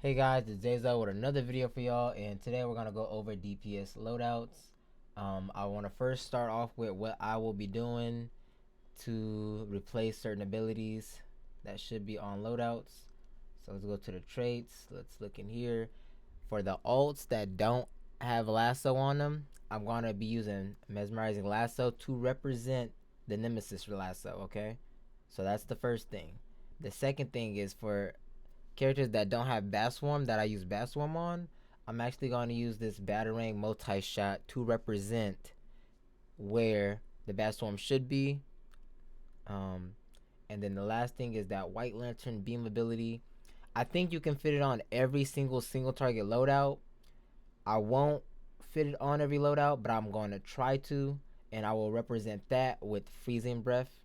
Hey guys, it's Zazo with another video for y'all, and today we're gonna go over DPS loadouts. I want to first start off with what I will be doing to replace certain abilities that should be on loadouts. So let's go to the traits. Let's look in here. For the alts that don't have lasso on them, I'm gonna be using mesmerizing lasso to represent the nemesis lasso. Okay, so that's the first thing. The second thing is for characters that don't have Bat Swarm that I use Bat Swarm on, I'm actually going to use this Batarang multi-shot to represent where the Bat Swarm should be. And then the last thing is that White Lantern beam ability. I think you can fit it on every single target loadout. I won't fit it on every loadout, but I'm going to try to, and I will represent that with freezing breath.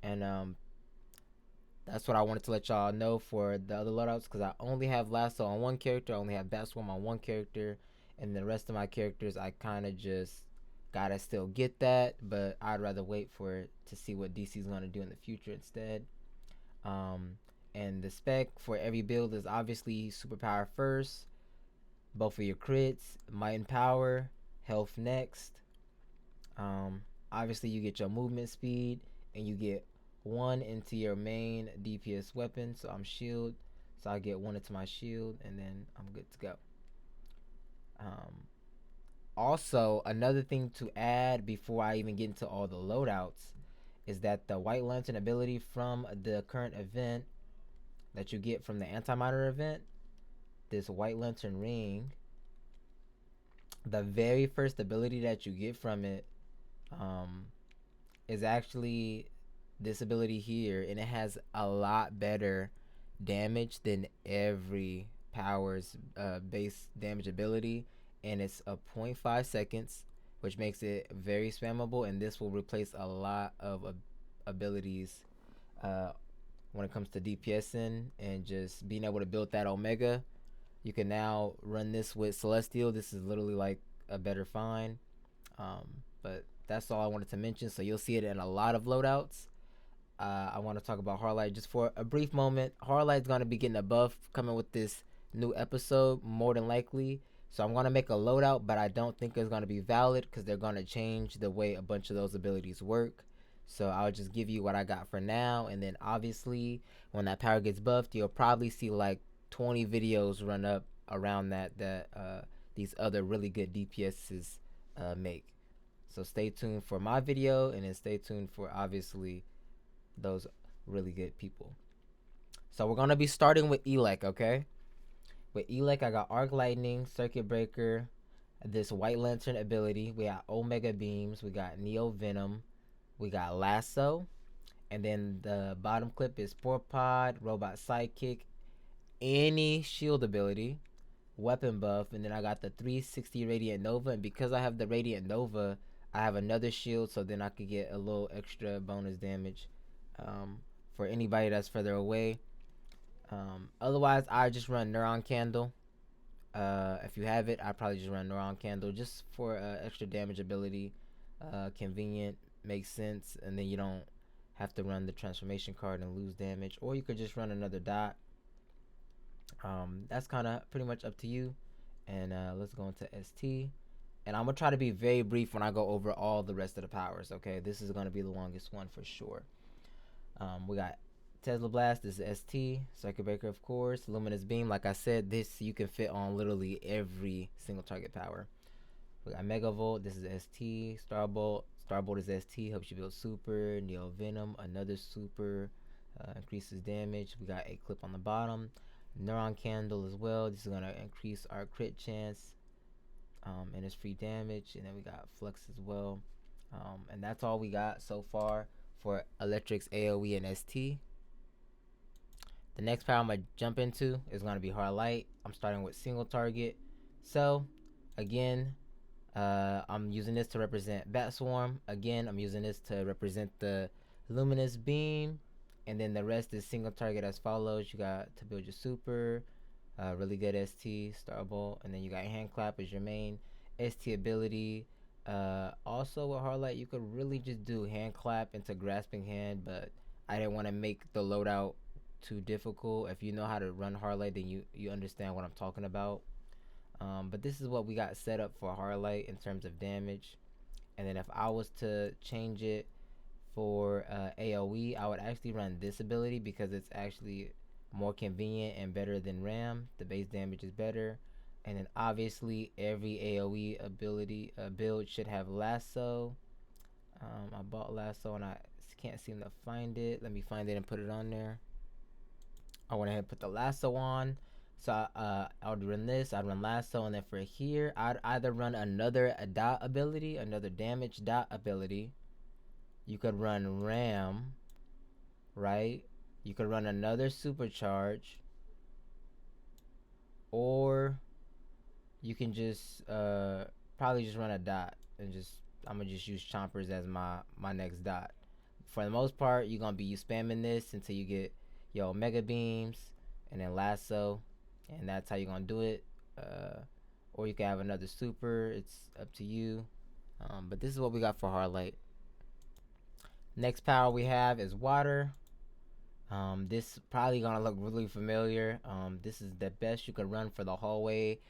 And that's what I wanted to let y'all know for the other loadouts, because I only have lasso on one character, I only have bat swarm on one character, and the rest of my characters I kind of just gotta still get that, but I'd rather wait for it to see what DC is gonna do in the future instead. And the spec for every build is obviously superpower first, both of your crits, might and power, health next. Obviously you get your movement speed, and you get one into your main DPS weapon. So I'm shield, so I get one into my shield, and then I'm good to go. Also, another thing to add before I even get into all the loadouts is that the White Lantern ability from the current event that you get from the Antimatter event, this White Lantern ring, the very first ability that you get from it is actually this ability here, and it has a lot better damage than every powers base damage ability, and it's a 0.5 seconds, which makes it very spammable, and this will replace a lot of abilities when it comes to DPSing and just being able to build that Omega. You can now run this with Celestial. This is literally like a better find. But that's all I wanted to mention. So you'll see it in a lot of loadouts. I want to talk about Harlight just for a brief moment. Harlight's going to be getting a buff coming with this new episode, more than likely. So I'm going to make a loadout, but I don't think it's going to be valid because they're going to change the way a bunch of those abilities work. So I'll just give you what I got for now. And then obviously, when that power gets buffed, you'll probably see like 20 videos run up around that these other really good DPSs make. So stay tuned for my video, and then stay tuned for obviously those really good people. So we're gonna be starting with Elec, okay? With Elec, I got Arc Lightning, Circuit Breaker, this White Lantern ability. We got Omega Beams. We got Neo Venom. We got Lasso, and then the bottom clip is Spore Pod, Robot Sidekick, any shield ability, weapon buff, and then I got the 360 Radiant Nova. And because I have the Radiant Nova, I have another shield, so then I could get a little extra bonus damage for anybody that's further away. Otherwise, I just run Neuron Candle. If you have it, I probably just run Neuron Candle just for extra damage ability. Convenient, makes sense, and then you don't have to run the transformation card and lose damage. Or you could just run another dot. That's kind of pretty much up to you. And let's go into ST. And I'm going to try to be very brief when I go over all the rest of the powers, okay? This is going to be the longest one for sure. We got Tesla Blast, this is ST. Circuit Breaker, of course. Luminous Beam, like I said, this you can fit on literally every single target power. We got Megavolt, this is ST. Starbolt is ST, helps you build super. Neo Venom, another super, increases damage. We got a clip on the bottom. Neuron Candle as well. This is going to increase our crit chance, and it's free damage. And then we got Flux as well. And that's all we got so far for Electric's AOE and ST. The next power I'm going to jump into is going to be Hard Light. I'm starting with single target. So, again, I'm using this to represent Bat Swarm. Again, I'm using this to represent the Luminous Beam. And then the rest is single target as follows. You got to build your super, really good ST, Starbolt. And then you got Hand Clap as your main ST ability. Also with Hardlight, you could really just do Hand Clap into Grasping Hand, but I didn't want to make the loadout too difficult. If you know how to run Hardlight, then you understand what I'm talking about. But this is what we got set up for Hardlight in terms of damage. And then if I was to change it for AOE, I would actually run this ability because it's actually more convenient and better than RAM. The base damage is better. And then obviously every AOE ability build should have lasso. I bought lasso and I can't seem to find it. Let me find it and put it on there. I went ahead and put the lasso on. So I would run this, I'd run lasso, and then for here, I'd either run another dot ability, another damage dot ability. You could run ram, right? You could run another supercharge, or you can just probably just run a dot and just I'm gonna just use chompers as my next dot. For the most part, you're gonna be spamming this until you get your mega beams and then lasso, and that's how you're gonna do it. Or you can have another super. It's up to you. But this is what we got for Hardlight. Next power we have is water. This probably gonna look really familiar. This is the best you could run for the hallway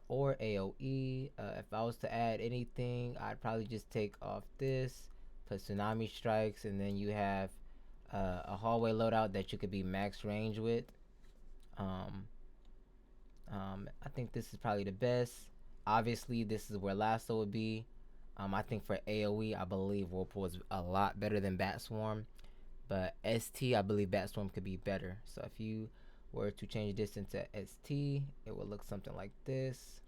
or AOE. If I was to add anything, I'd probably just take off this, put tsunami strikes, and then you have a hallway loadout that you could be max range with. I think this is probably the best. Obviously, this is where lasso would be. I think for AOE, I believe Whirlpool is a lot better than Bat Swarm. But ST, I believe Bat Swarm could be better. So if you were to change this into ST, it would look something like this.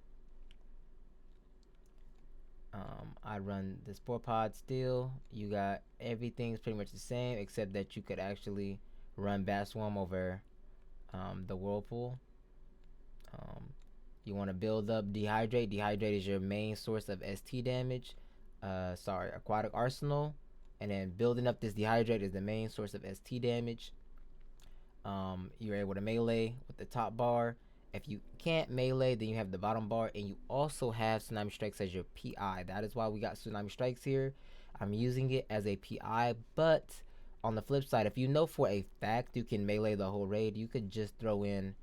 I'd run the Spore Pod still. You got everything's pretty much the same, except that you could actually run Bat Swarm over the Whirlpool. You want to build up Dehydrate. Dehydrate is your main source of ST damage. Aquatic Arsenal. And then building up this Dehydrate is the main source of ST damage. You're able to melee with the top bar. If you can't melee, then you have the bottom bar. And you also have Tsunami Strikes as your PI. That is why we got Tsunami Strikes here. I'm using it as a PI. But on the flip side, if you know for a fact you can melee the whole raid, you could just throw in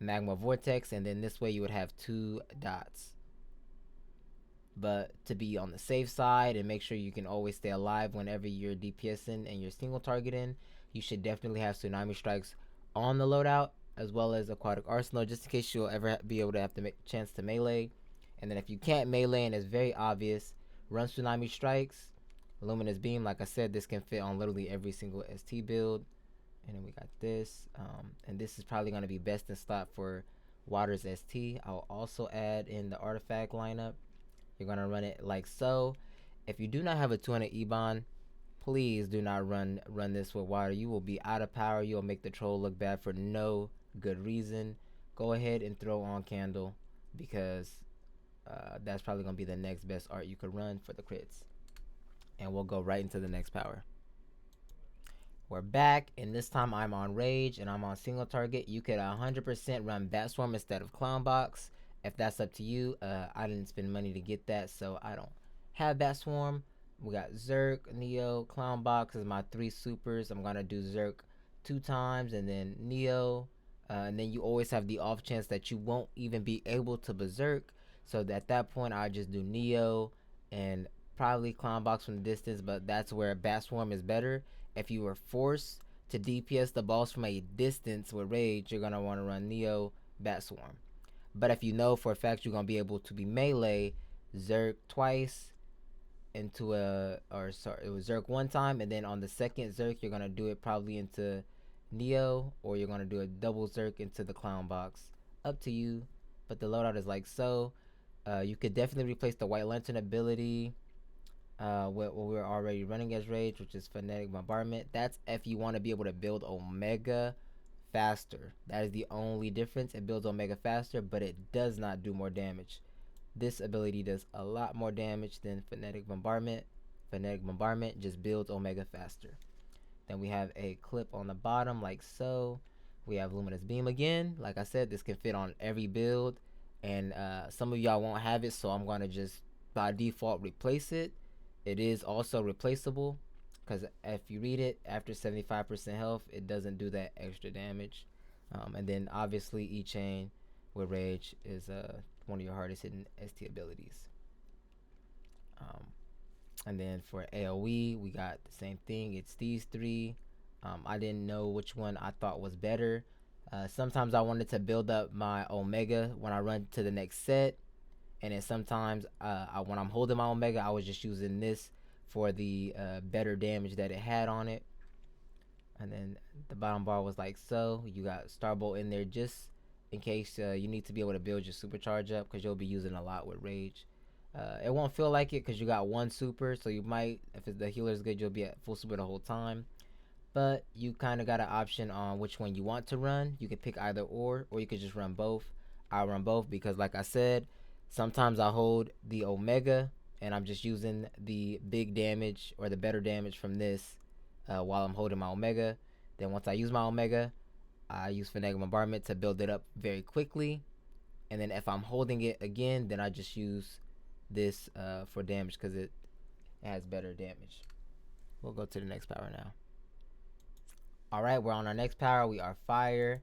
Magma Vortex, and then this way you would have 2 dots. But to be on the safe side and make sure you can always stay alive whenever you're DPSing and you're single targeting, you should definitely have Tsunami Strikes on the loadout, as well as Aquatic Arsenal, just in case you'll ever be able to have the chance to melee. And then if you can't melee and it's very obvious, run Tsunami Strikes. Luminous Beam, like I said, this can fit on literally every single ST build. And then we got this, and this is probably going to be best in slot for Water.ST. I'll also add in the artifact lineup. You're going to run it like so. If you do not have a 200 E-Bond, please do not run this with water. You will be out of power. You'll make the troll look bad for no good reason. Go ahead and throw on Candle, because that's probably going to be the next best art you could run for the crits. And we'll go right into the next power. We're back, and this time I'm on Rage and I'm on single target. You could 100% run Bat Swarm instead of Clown Box if that's up to you. I didn't spend money to get that, so I don't have Bat Swarm. We got Zerk, Neo, Clown Box is my 3 supers. I'm gonna do Zerk 2 times and then Neo, and then you always have the off chance that you won't even be able to Berserk. So at that point, I just do Neo and probably Clown Box from the distance, but that's where Bat Swarm is better. If you were forced to DPS the boss from a distance with Rage, you're going to want to run Neo, Bat Swarm. But if you know for a fact you're going to be able to be melee, Zerk twice into it was Zerk 1 time, and then on the second Zerk, you're going to do it probably into Neo, or you're going to do a double Zerk into the Clown Box. Up to you, but the loadout is like so. You could definitely replace the White Lantern ability what we're already running as Rage, which is Phonetic Bombardment. That's if you want to be able to build Omega faster. That is the only difference. It builds Omega faster, but it does not do more damage. This ability does a lot more damage than Phonetic Bombardment. Phonetic Bombardment just builds Omega faster. Then we have a clip on the bottom like so. We have Luminous Beam again. Like I said, this can fit on every build, and some of y'all won't have it, so I'm going to just by default replace it. It is also replaceable, because if you read it after 75% health, it doesn't do that extra damage. And then obviously E-Chain with Rage is one of your hardest hitting ST abilities. And then for AOE, we got the same thing. It's these three. I didn't know which one I thought was better. Sometimes I wanted to build up my Omega when I run to the next set. And then sometimes when I'm holding my Omega, I was just using this for the better damage that it had on it. And then the bottom bar was like so. You got Starbolt in there just in case you need to be able to build your supercharge up, because you'll be using a lot with Rage. It won't feel like it because you got one super, so you might, if the healer is good, you'll be at full super the whole time. But you kind of got an option on which one you want to run. You can pick either or you could just run both. I'll run both because, like I said, sometimes I hold the Omega and I'm just using the big damage or the better damage from this while I'm holding my Omega. Then once I use my Omega, I use Finagle Bombardment to build it up very quickly. And then if I'm holding it again, then I just use this for damage because it has better damage. We'll go to the next power now. Alright, we're on our next power. We are Fire.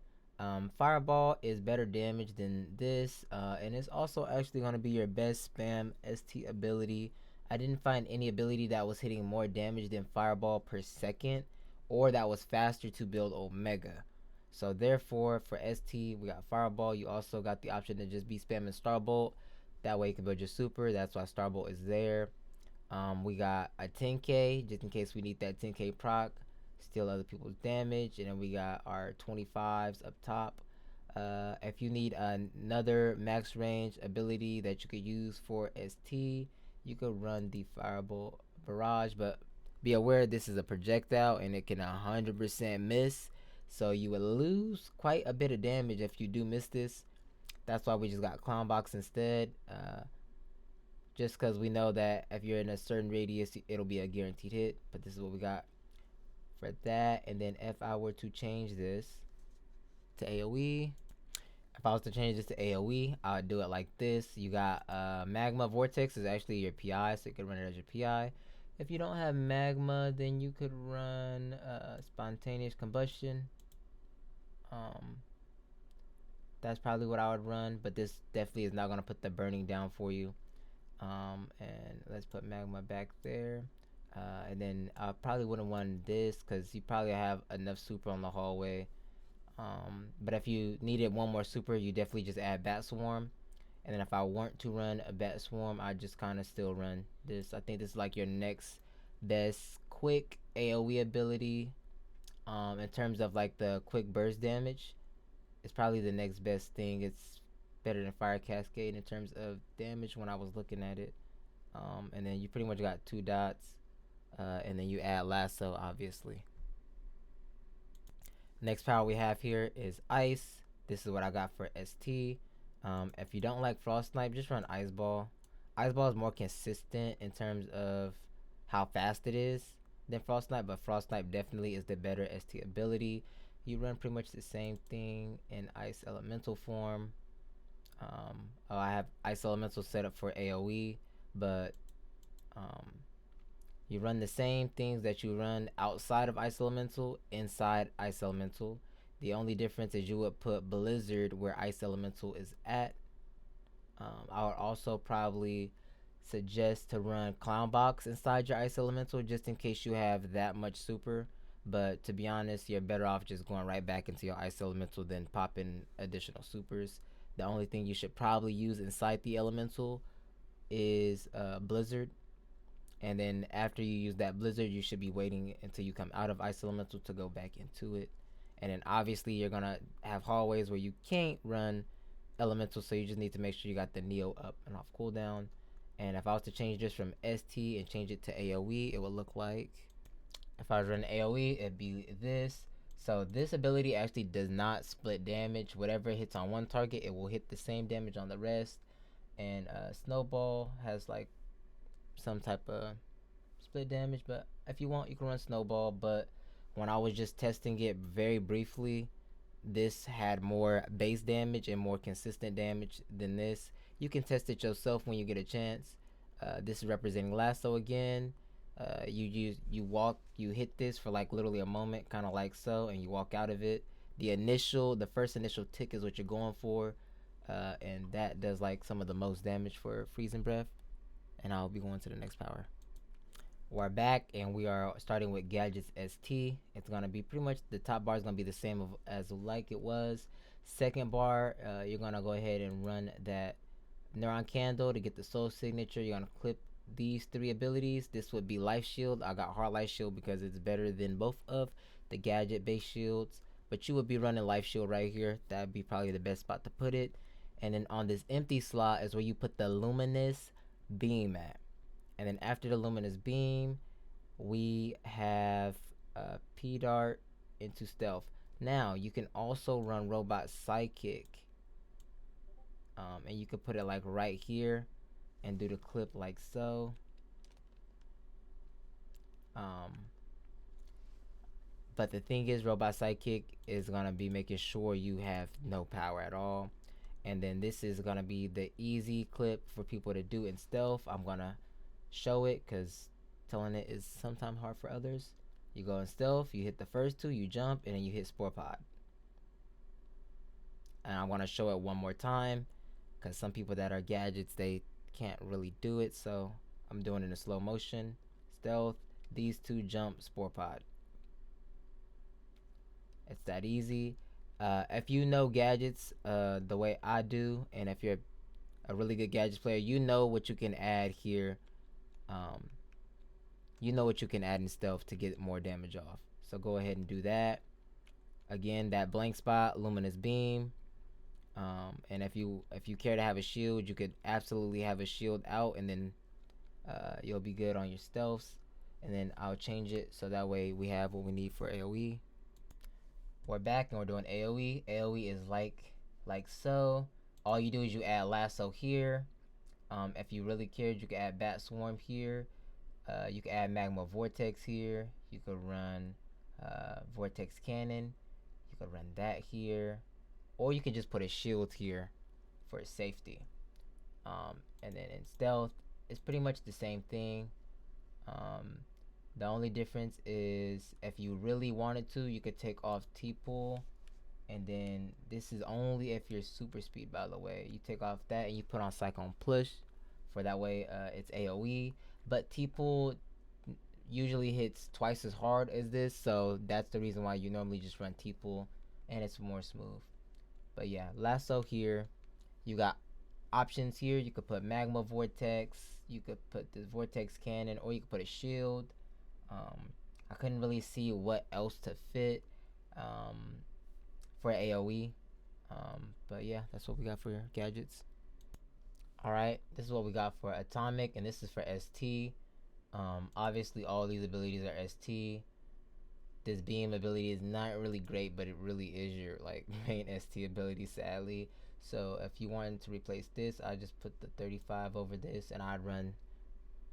Fireball is better damage than this, and it's also actually going to be your best spam ST ability. I didn't find any ability that was hitting more damage than Fireball per second, or that was faster to build Omega. So therefore, for ST, we got Fireball. You also got the option to just be spamming Starbolt. That way you can build your super. That's why Starbolt is there. We got a 10k, just in case we need that 10k proc. Steal other people's damage. And then we got our 25s up top. If you need another max range ability that you could use for ST, you could run the Fireball Barrage, but be aware this is a projectile and it can 100% miss, so you would lose quite a bit of damage if you do miss this. That's why we just got Clown Box instead, just because we know that if you're in a certain radius, it'll be a guaranteed hit. But this is what we got for that. And then if I were to change this to AOE, if I was to change this to AOE, I would do it like this. You got Magma Vortex is actually your PI, so you can run it as your PI. If you don't have Magma, then you could run Spontaneous Combustion. That's probably what I would run, but this definitely is not going to put the burning down for you. And let's put Magma back there. And then I probably wouldn't want this because you probably have enough super on the hallway. But if you needed one more super, you definitely just add Bat Swarm. And then if I weren't to run a Bat Swarm, I just kind of still run this. I think this is like your next best quick AoE ability. In terms of like the quick burst damage, it's probably the next best thing. It's better than Fire Cascade in terms of damage when I was looking at it. And then you pretty much got 2 dots. And then you add Lasso, obviously. Next power we have here is Ice. This is what I got for ST. If you don't like Frost Snipe, just run Ice Ball. Ice Ball is more consistent in terms of how fast it is than Frost Snipe, but Frost Snipe definitely is the better ST ability. You run pretty much the same thing in Ice Elemental form. I have Ice Elemental set up for AoE, but you run the same things that you run outside of Ice Elemental inside Ice Elemental. The only difference is you would put Blizzard where Ice Elemental is at. I would also probably suggest to run Clown Box inside your Ice Elemental just in case you have that much super. But to be honest, you're better off just going right back into your Ice Elemental than popping additional supers. The only thing you should probably use inside the Elemental is Blizzard. And then after you use that Blizzard, you should be waiting until you come out of Ice Elemental to go back into it. And then obviously you're going to have hallways where you can't run Elemental, so you just need to make sure you got the Neo up and off cooldown. And if I was to change this from ST and change it to AoE, it would look like, if I was running AoE, it'd be this. So this ability actually does not split damage. Whatever hits on one target, it will hit the same damage on the rest. And Snowball has like some type of split damage, but if you want, you can run Snowball. But when I was just testing it very briefly, this had more base damage and more consistent damage than this. You can test it yourself when you get a chance. This is representing Lasso again. You hit this for like literally a moment, kind of like so, and you walk out of it. The first initial tick is what you're going for, and that does like some of the most damage for freezing breath. And I'll be going to the next power. We're back, and we are starting with Gadgets.ST. It's gonna be pretty much the top bar is gonna be the same as like it was. Second bar, you're gonna go ahead and run that Neuron Candle to get the soul signature. You're gonna clip these 3 abilities. This would be Life Shield. I got Hard Life Shield because it's better than both of the gadget based shields. But you would be running Life Shield right here. That'd be probably the best spot to put it. And then on this empty slot is where you put the Luminous Beam at. And then after the Luminous Beam, we have P-Dart into Stealth. Now, you can also run Robot Sidekick. And you could put it like right here and do the clip like so. But the thing is, Robot Sidekick is going to be making sure you have no power at all. And then this is going to be the easy clip for people to do in Stealth. I'm going to show it because telling it is sometimes hard for others. You go in Stealth, you hit the first 2, you jump, and then you hit Spore Pod. And I want to show it one more time because some people that are gadgets, they can't really do it. So I'm doing it in slow motion. Stealth, these 2 jump, Spore Pod. It's that easy. If you know gadgets the way I do, and if you're a really good gadgets player, you know what you can add here. You know what you can add in Stealth to get more damage off. So go ahead and do that. Again, that blank spot, Luminous Beam. And if you care to have a shield, you could absolutely have a shield out, and then you'll be good on your stealths. And then I'll change it so that way we have what we need for AOE. We're back and we're doing AOE. AOE is like so. All you do is you add Lasso here. If you really cared, you could add Bat Swarm here. You can add Magma Vortex here. You could run Vortex Cannon. You could run that here. Or you can just put a shield here for safety. And then in Stealth, it's pretty much the same thing. The only difference is if you really wanted to, you could take off T-Pull. And then this is only if you're super speed, by the way. You take off that and you put on Cyclone Push. For that way, it's AOE. But T-Pull usually hits twice as hard as this. So that's the reason why you normally just run T-Pull. And it's more smooth. But yeah, Lasso here. You got options here. You could put Magma Vortex. You could put this Vortex Cannon. Or you could put a shield. I couldn't really see what else to fit for AOE. But yeah, that's what we got for gadgets. Alright, this is what we got for Atomic, and this is for ST. Obviously, all these abilities are ST. This beam ability is not really great, but it really is your like main ST ability, sadly. So if you wanted to replace this, I just put the 35 over this, and I'd run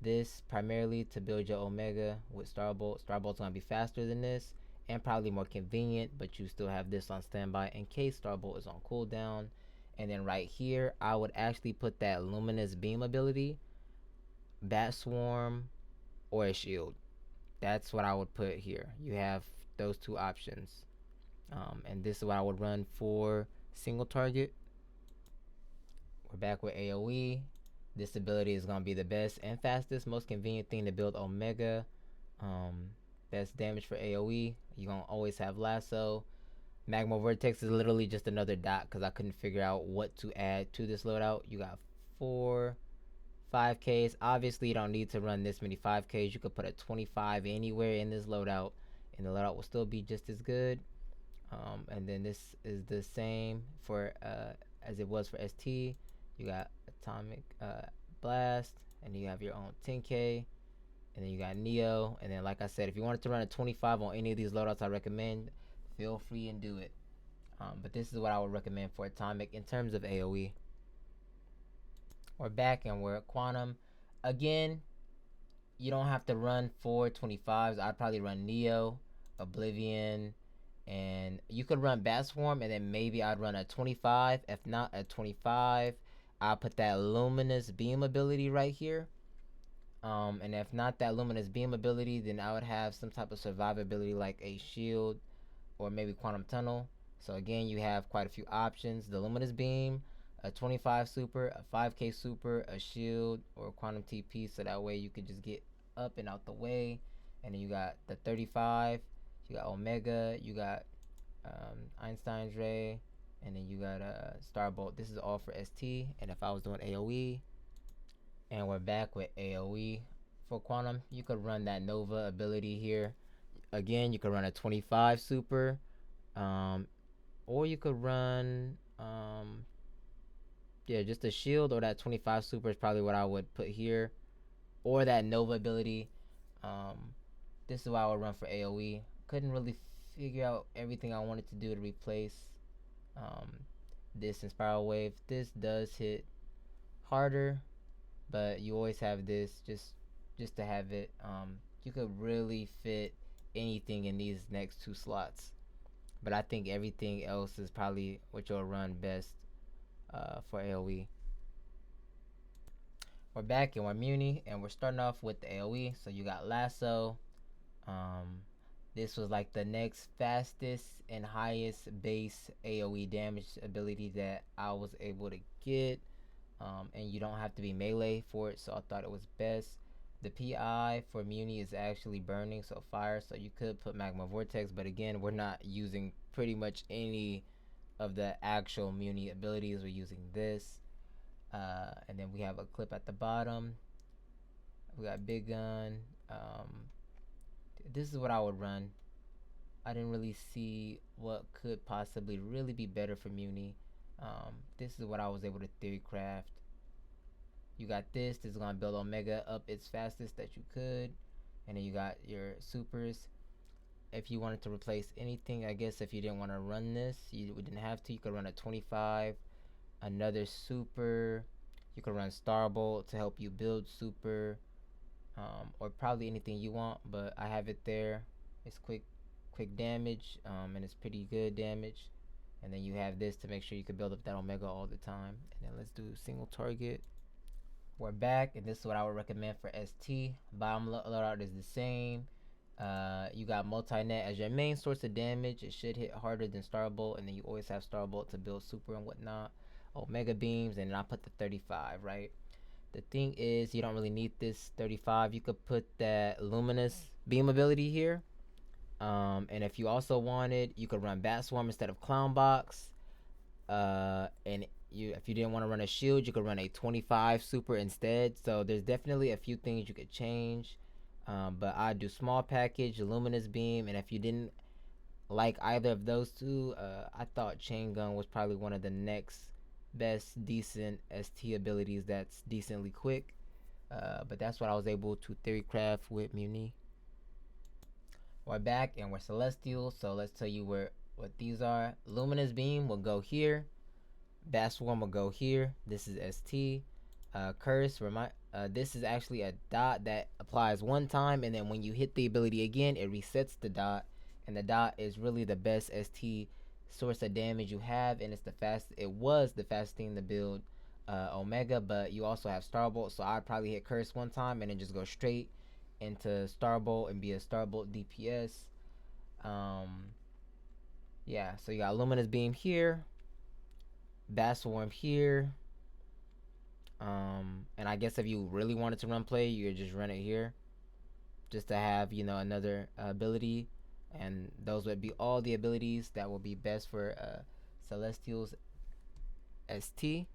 this primarily to build your Omega with Starbolt. Starbolt's gonna be faster than this and probably more convenient, but you still have this on standby in case Starbolt is on cooldown. And then right here, I would actually put that Luminous Beam ability, Bat Swarm, or a shield. That's what I would put here. You have those 2 options. And this is what I would run for single target. We're back with AOE. This ability is going to be the best and fastest, most convenient thing to build Omega. Best damage for AOE. You're going to always have Lasso. Magma Vortex is literally just another dot because I couldn't figure out what to add to this loadout. You got 4 5Ks. Obviously, you don't need to run this many 5Ks. You could put a 25 anywhere in this loadout, and the loadout will still be just as good. And then this is the same for as it was for ST. You got Atomic Blast, and you have your own 10K, and then you got Neo. And then, like I said, if you wanted to run a 25 on any of these loadouts, I recommend feel free and do it. But this is what I would recommend for Atomic in terms of AOE. We're back and we're at Quantum. Again, you don't have to run 4 25s. I'd probably run Neo, Oblivion, and you could run Bat Swarm, and then maybe I'd run a 25. If not a 25, I'll put that Luminous Beam ability right here. And if not that luminous beam ability, then I would have some type of survivability like a shield or maybe quantum tunnel. So again, you have quite a few options: the luminous beam, a 25 super, a 5k super, a shield, or a quantum TP. So that way you could just get up and out the way. And then you got the 35, you got Omega, you got Einstein's Ray, and then you got Starbolt. This is all for ST. And if I was doing AOE, and we're back with AOE for Quantum, you could run that Nova ability here. Again, you could run a 25 super, or you could run yeah, just a shield, or that 25 super is probably what I would put here, or that Nova ability. This is what I would run for AOE. Couldn't really figure out everything I wanted to do to replace this in Spiral Wave. This does hit harder, but you always have this just to have it. You could really fit anything in these next two slots, but I think everything else is probably what you'll run best for AOE. We're back and we're Muni, and we're starting off with the AOE. So you got Lasso. This was like the next fastest and highest base AOE damage ability that I was able to get. And you don't have to be melee for it, so I thought it was best. The PI for Muni is actually burning, so fire, so you could put Magma Vortex, but again, we're not using pretty much any of the actual Muni abilities. We're using this. And then we have a clip at the bottom. We got Big Gun. This is what I would run. I didn't really see what could possibly really be better for Muni. This is what I was able to theory craft. You got this. This is going to build Omega up its fastest that you could. And then you got your supers. If you wanted to replace anything, I guess if you didn't want to run this, you didn't have to. You could run a 25, another super. You could run Starbolt to help you build super, or probably anything you want. But I have it there. It's quick damage, and it's pretty good damage. And then you have this to make sure you can build up that Omega all the time. And then let's do single target. We're back, and this is what I would recommend for ST. Bottom loadout is the same. You got multi-net as your main source of damage. It should hit harder than Starbolt, and then you always have Starbolt to build super and whatnot. Omega beams, and then I put the 35, right? The thing is, you don't really need this 35. You could put that luminous beam ability here. And if you also wanted, you could run Bat Swarm instead of Clown Box. And if you didn't want to run a shield, you could run a 25 super instead. So there's definitely a few things you could change. But I do small package, luminous beam, and if you didn't like either of those two, I thought Chain Gun was probably one of the next best decent ST abilities that's decently quick. But that's what I was able to theory craft with Muni. We're back and we're Celestial, so let's tell you what these are. Luminous Beam will go here. Bat Swarm will go here. This is ST. Curse, this is actually a dot that applies one time, and then when you hit the ability again, it resets the dot. And the dot is really the best ST source of damage you have, and it was the fastest thing to build Omega, but you also have Starbolt, so I'd probably hit Curse one time and then just go straight into Starbolt and be a Starbolt DPS. Yeah, so you got Luminous Beam here, Bat Swarm here, and I guess if you really wanted to run play, you would just run it here, just to have another ability, and those would be all the abilities that will be best for Celestial's ST.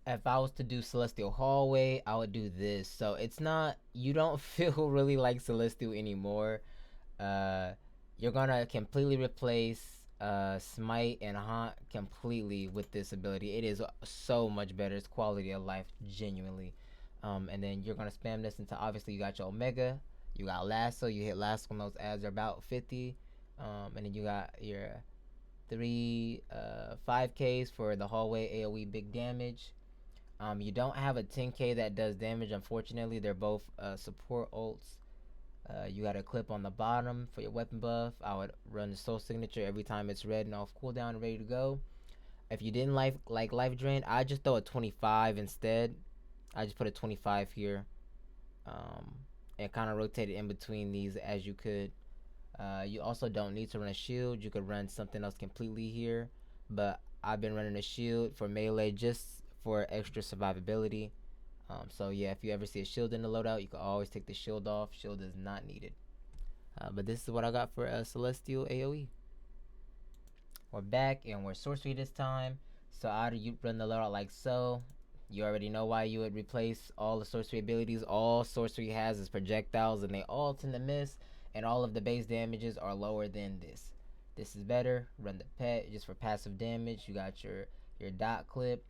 If I was to do Celestial Hallway, I would do this. So it's not, you don't feel really like Celestial anymore. You're gonna completely replace Smite and Haunt completely with this ability. It is so much better. It's quality of life, genuinely. And then you're gonna spam this into, obviously you got your Omega, you got Lasso. You hit Lasso when those ads are about 50. And then you got your 5Ks for the Hallway AOE big damage. You don't have a 10k that does damage, unfortunately. They're both support ults. You got a clip on the bottom for your weapon buff. I would run the soul signature every time it's red and off cooldown and ready to go. If you didn't like life drain, I just throw a 25 instead. I just put a 25 here, and kind of rotate it in between these as you could. You also don't need to run a shield. You could run something else completely here, but I've been running a shield for melee just for extra survivability. So yeah, if you ever see a shield in the loadout, you can always take the shield off. Shield is not needed. But this is what I got for Celestial AOE. We're back and we're sorcery this time. So out of you run the loadout like so. You already know why you would replace all the sorcery abilities. All sorcery has is projectiles, and they all tend to miss. And all of the base damages are lower than this. This is better. Run the pet just for passive damage. You got your dot clip.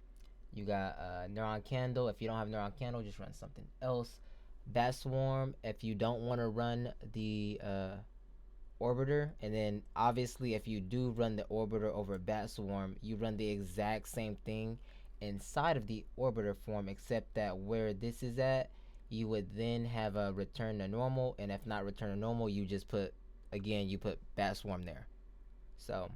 You got Neuron Candle. If you don't have Neuron Candle, just run something else. Bat Swarm. If you don't want to run the Orbiter, and then obviously if you do run the Orbiter over Bat Swarm, you run the exact same thing inside of the Orbiter form, except that where this is at, you would then have a return to normal, and if not return to normal, you just put, again, you put Bat Swarm there. So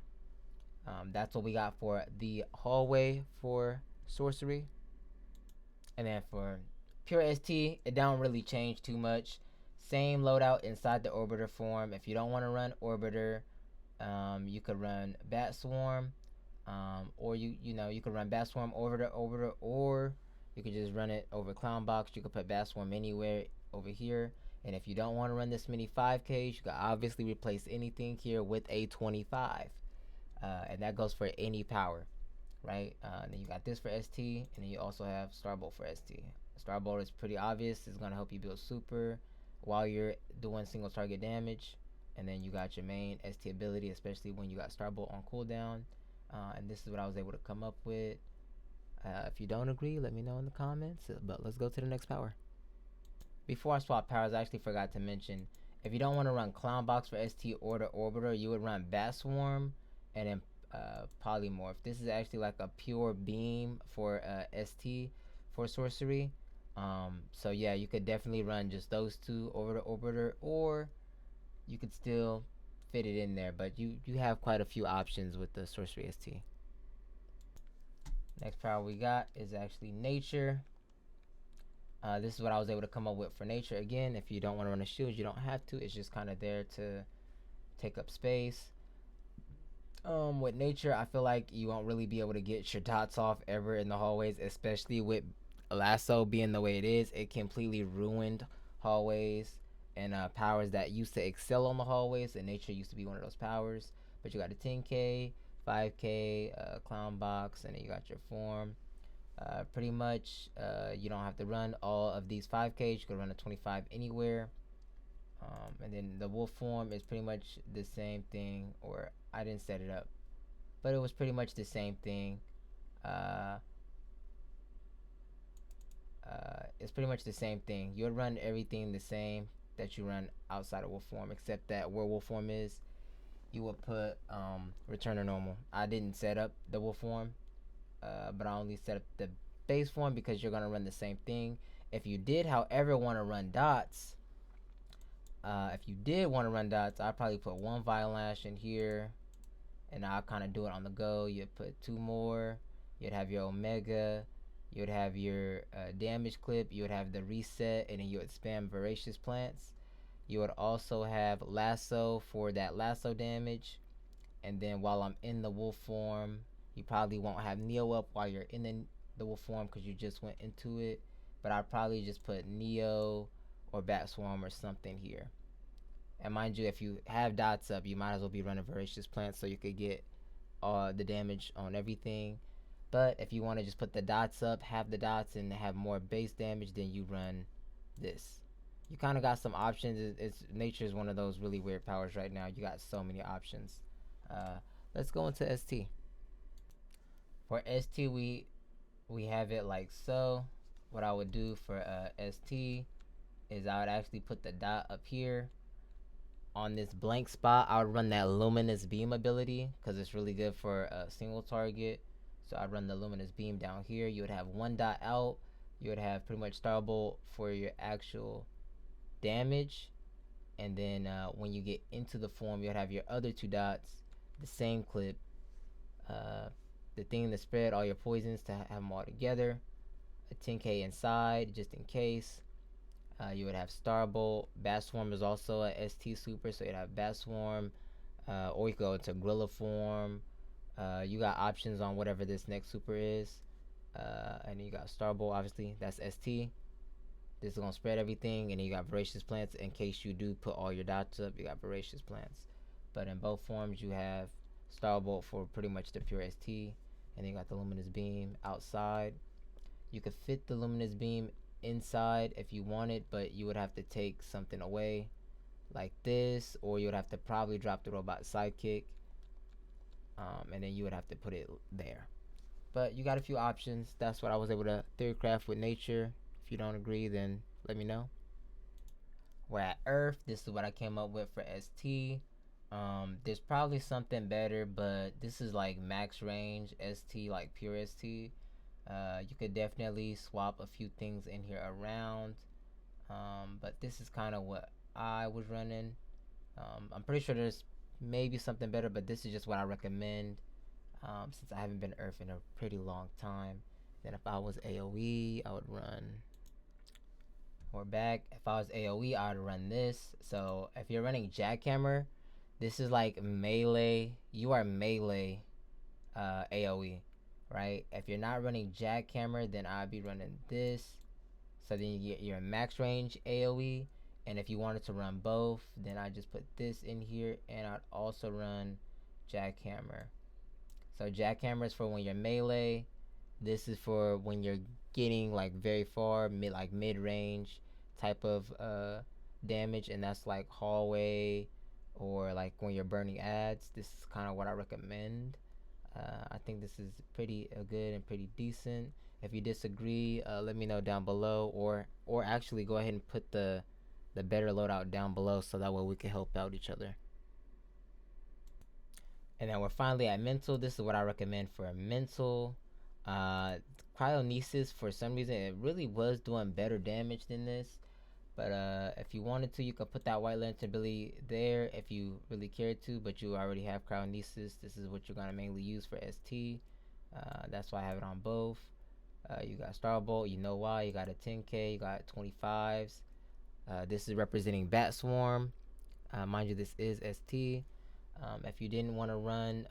that's what we got for the hallway for sorcery. And then for pure ST, it don't really change too much. Same loadout inside the Orbiter form. If you don't want to run Orbiter, you could run Bat Swarm, or you could run Bat Swarm Orbiter, or you could just run it over Clown Box. You could put Bat Swarm anywhere over here. And if you don't want to run this many 5Ks, you can obviously replace anything here with a 25. And that goes for any power, right? And then you got this for ST, and then you also have Starbolt for ST. Starbolt is pretty obvious. It's going to help you build super while you're doing single target damage. And then you got your main ST ability, especially when you got Starbolt on cooldown. And this is what I was able to come up with. If you don't agree, let me know in the comments. But let's go to the next power. Before I swap powers, I actually forgot to mention, if you don't want to run Clown Box for ST or the Orbiter, you would run Bat Swarm and then Polymorph. This is actually like a pure beam for ST for sorcery. So yeah, you could definitely run just those two over the Orbiter, or you could still fit it in there, but you have quite a few options with the Sorcery ST. Next power we got is actually Nature. This is what I was able to come up with for Nature. Again, if you don't want to run a shield, you don't have to. It's just kind of there to take up space. With Nature, I feel like you won't really be able to get your dots off ever in the hallways, especially with Lasso being the way it is. It completely ruined hallways and powers that used to excel on the hallways, and Nature used to be one of those powers. But you got a 10K, 5K, Clown Box, and then you got your form. Pretty much, you don't have to run all of these 5Ks. You can run a 25 anywhere. And then the wolf form is pretty much the same thing, or I didn't set it up, but it was pretty much the same thing. It's pretty much the same thing. You would run everything the same that you run outside of wolf form, except that where wolf form is, you would put return to normal. I didn't set up the wolf form, but I only set up the base form because you're gonna run the same thing. If you did, however, want to run dots, I'd probably put one Violash in here, and I'll kind of do it on the go. You'd put two more. You'd have your Omega. You'd have your damage clip. You would have the reset, and then you would spam Voracious Plants. You would also have Lasso for that Lasso damage. And then while I'm in the wolf form, you probably won't have Neo up while you're in the wolf form because you just went into it. But I'd probably just put Neo or Bat Swarm or something here. And mind you, if you have dots up, you might as well be running Voracious Plants so you could get the damage on everything. But if you want to just put the dots up, have the dots, and have more base damage, then you run this. You kind of got some options. Nature is one of those really weird powers right now. You got so many options. Let's go into ST. For ST, we have it like so. What I would do for ST is I would actually put the dot up here. On this blank spot, I would run that Luminous Beam ability because it's really good for a single target. So I'd run the Luminous Beam down here. You would have one dot out. You would have pretty much Starbolt for your actual damage. And then when you get into the form, you would have your other two dots, the same clip. The thing to spread all your poisons to have them all together. a 10k inside just in case. You would have Starbolt. Bat Swarm is also a ST super, so you'd have Bat Swarm, or you could go into Gorilla form. You got options on whatever this next super is. And then you got Starbolt, obviously, that's ST. This is gonna spread everything, and then you got Voracious Plants in case you do put all your dots up. You got Voracious Plants, but in both forms you have Starbolt for pretty much the pure ST, and then you got the Luminous Beam outside. You could fit the Luminous Beam inside if you wanted, but you would have to take something away like this, or you would have to probably drop the Robot Sidekick, and then you would have to put it there. But you got a few options. That's what I was able to theorycraft with Nature. If you don't agree, then let me know. We're at Earth. This is what I came up with for ST. There's probably something better, but this is like max range ST, like pure ST. You could definitely swap a few things in here around, but this is kind of what I was running. I'm pretty sure there's maybe something better, but this is just what I recommend, since I haven't been Earth in a pretty long time. Then if I was AOE, I would run. We're back. If I was AOE, I would run this. So if you're running Jackhammer, this is like melee. You are melee AOE, right? If you're not running Jackhammer, then I'd be running this. So then you get your max range AOE. And if you wanted to run both, then I just put this in here, and I'd also run Jackhammer. So Jackhammer is for when you're melee. This is for when you're getting like very far, mid range type of damage, and that's like hallway, or like when you're burning ads. This is kind of what I recommend. I think this is pretty good and pretty decent. If you disagree, let me know down below, or actually go ahead and put the better loadout down below, so that way we can help out each other. And then we're finally at Mental. This is what I recommend for a Mental. Cryonesis, for some reason, it really was doing better damage than this. But if you wanted to, you could put that White Lantern ability there if you really cared to, but you already have Cryonesis. This is what you're going to mainly use for ST. That's why I have it on both. You got Starbolt, you know why. You got a 10k, you got 25s. This is representing Bat Swarm. Mind you, this is ST. If you didn't want to run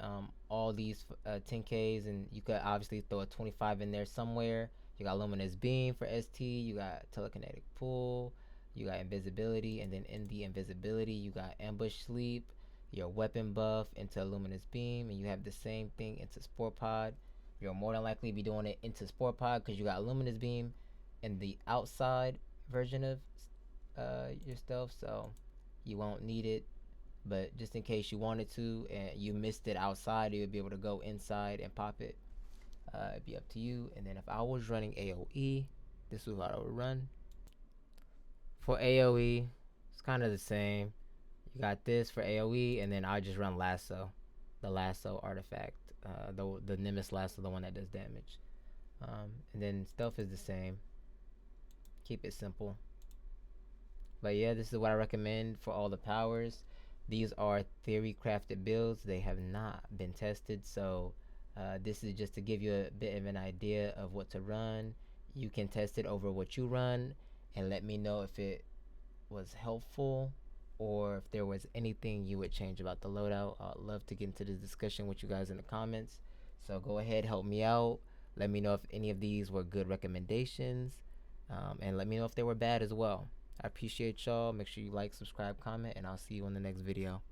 all these 10Ks, and you could obviously throw a 25 in there somewhere. You got Luminous Beam for ST, you got Telekinetic Pull, you got Invisibility, and then in the Invisibility, you got Ambush Sleep, your weapon buff into Luminous Beam, and you have the same thing into Spore Pod. You'll more than likely be doing it into Spore Pod because you got Luminous Beam in the outside version of your stuff, so you won't need it. But just in case you wanted to and you missed it outside, you would be able to go inside and pop it. It'd be up to you. And then if I was running AOE, this is what I would run. For AOE, it's kind of the same. You got this for AOE, and then I just run Lasso, the Lasso artifact, the Nimbus Lasso, the one that does damage. And then stealth is the same. Keep it simple. But yeah, this is what I recommend for all the powers. These are theory crafted builds. They have not been tested, so this is just to give you a bit of an idea of what to run. You can test it over what you run and let me know if it was helpful or if there was anything you would change about the loadout. I'd love to get into this discussion with you guys in the comments. So go ahead, help me out. Let me know if any of these were good recommendations, and let me know if they were bad as well. I appreciate y'all. Make sure you like, subscribe, comment, and I'll see you in the next video.